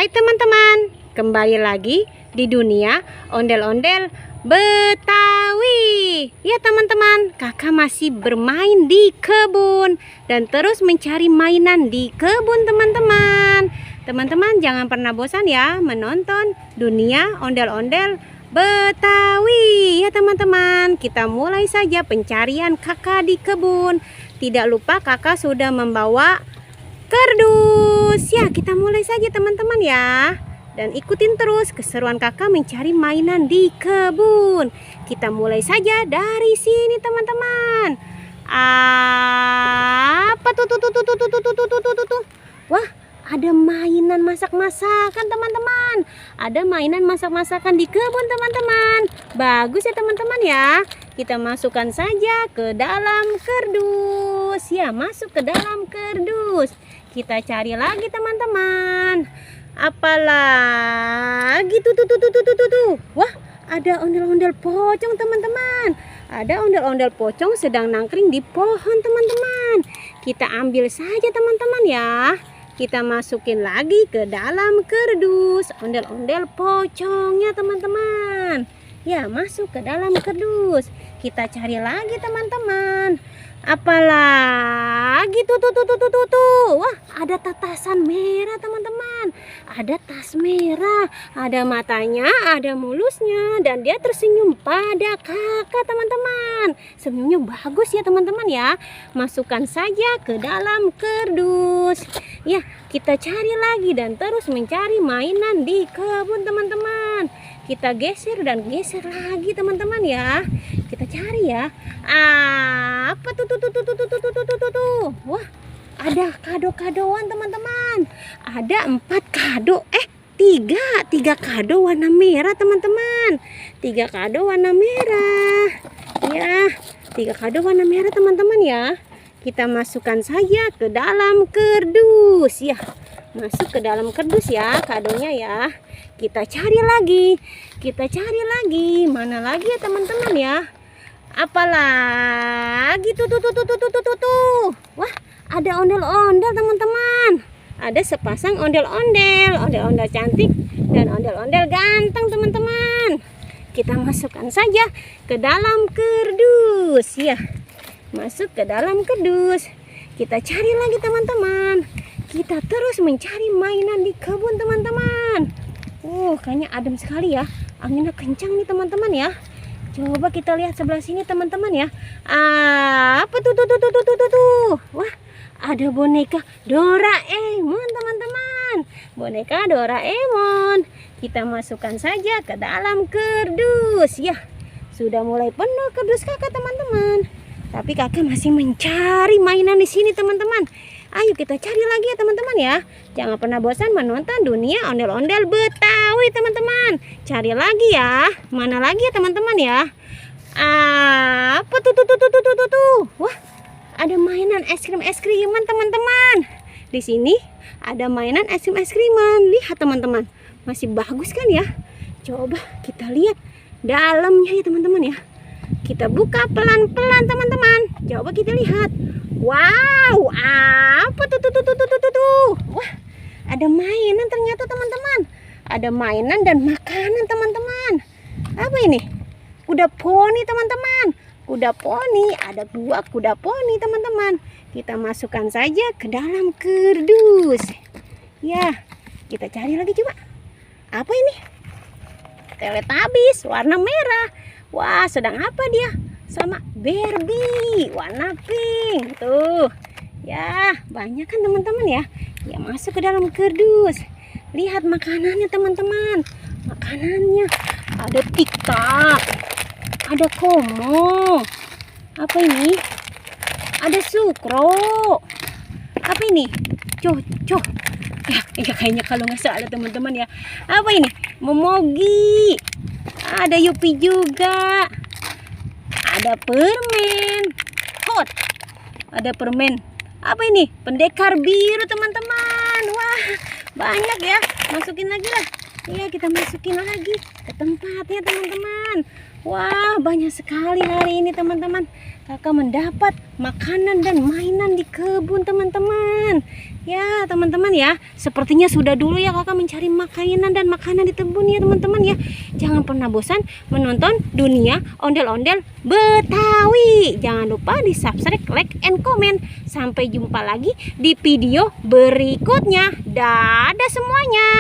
Hai teman-teman, kembali lagi di dunia ondel-ondel Betawi. Ya teman-teman, kakak masih bermain di kebun dan terus mencari mainan di kebun teman-teman. Teman-teman jangan pernah bosan ya menonton dunia ondel-ondel Betawi. Ya teman-teman, kita mulai saja pencarian kakak di kebun. Tidak lupa kakak sudah membawa kardus. Ya, kita mulai saja teman-teman ya. Dan ikutin terus keseruan kakak mencari mainan di kebun. Kita mulai saja dari sini teman-teman. Apa tuh? Wah, ada mainan masak-masakan teman-teman. Ada mainan masak-masakan di kebun teman-teman. Bagus ya teman-teman ya. Kita masukkan saja ke dalam kardus. Ya, masuk ke dalam kardus. Kita cari lagi teman-teman. Apalagi tuh. Wah, ada ondel-ondel pocong teman-teman. Ada ondel-ondel pocong sedang nangkring di pohon teman-teman. Kita ambil saja teman-teman ya. Kita masukin lagi ke dalam kardus ondel-ondel pocongnya teman-teman. Ya, masuk ke dalam kardus. Kita cari lagi teman-teman. Apalagi tuh. Wah, ada tatasan merah teman-teman. Ada tas merah, ada matanya, ada mulusnya, dan dia tersenyum pada kakak teman-teman. Senyumnya bagus ya teman-teman ya. Masukkan saja ke dalam kardus. Ya, kita cari lagi dan terus mencari mainan di kebun teman-teman. Kita geser dan geser lagi teman-teman ya. Kita cari ya. Apa tuh? Wah, ada kado-kadoan teman-teman. Ada 4 kado. Tiga kado warna merah teman-teman. 3 kado warna merah. Ya, 3 kado warna merah teman-teman ya. Kita masukkan saja ke dalam kardus ya. Masuk ke dalam kardus ya kadonya ya. Kita cari lagi. Mana lagi ya teman-teman ya? Apalagi tuh. Wah, ada ondel-ondel teman-teman. Ada sepasang ondel-ondel cantik dan ondel-ondel ganteng teman-teman. Kita masukkan saja ke dalam kardus ya. Masuk ke dalam kardus. Kita cari lagi teman-teman. Kita terus mencari mainan di kebun teman-teman. Kayaknya adem sekali ya. Anginnya kencang nih teman-teman ya. Coba kita lihat sebelah sini teman-teman ya. Apa tuh? Wah, ada boneka Doraemon teman-teman. Boneka Doraemon. Kita masukkan saja ke dalam kardus ya. Sudah mulai penuh kardus kakak teman-teman. Tapi kakak masih mencari mainan di sini teman-teman. Ayo kita cari lagi ya teman-teman ya. Jangan pernah bosan menonton dunia ondel-ondel Betawi teman-teman. Cari lagi ya. Mana lagi ya teman-teman ya? Apa tuh? Wah, ada mainan es krim-kriman teman-teman. Di sini ada mainan es krim-kriman. Lihat teman-teman. Masih bagus kan ya? Coba kita lihat dalamnya ya teman-teman ya. Kita buka pelan-pelan teman-teman. Coba kita lihat. Wow, apa tuh? Wah, ada mainan ternyata teman-teman. Ada mainan dan makanan teman-teman. Apa ini? Kuda poni teman-teman. Kuda poni, ada 2 kuda poni teman-teman. Kita masukkan saja ke dalam kardus. Ya, kita cari lagi coba. Apa ini? Teletubbies warna merah. Wah, sedang apa dia? Sama Barbie warna pink tuh ya. Banyak kan teman-teman ya. Ya, masuk ke dalam kardus. Lihat makanannya teman-teman. Makanannya ada tiktok, ada komo. Apa ini? Ada sukro. Apa ini? Coco ya, kayaknya kalau nggak salah teman-teman ya. Apa ini? Momogi. Ada Yupi juga. Ada permen hot. Ada permen. Apa ini? Pendekar biru teman-teman. Wah, banyak ya. Masukin lagi lah. Iya, kita masukin lagi. ke tempatnya teman-teman. Wah, banyak sekali hari ini teman-teman. Kakak mendapat makanan dan mainan di kebun teman-teman. Ya teman-teman ya, sepertinya sudah dulu ya kakak mencari makanan dan makanan di kebun ya teman-teman ya. Jangan pernah bosan menonton Dunia Ondel-Ondel Betawi. Jangan lupa di subscribe, like, and comment. Sampai jumpa lagi di video berikutnya. Dadah semuanya.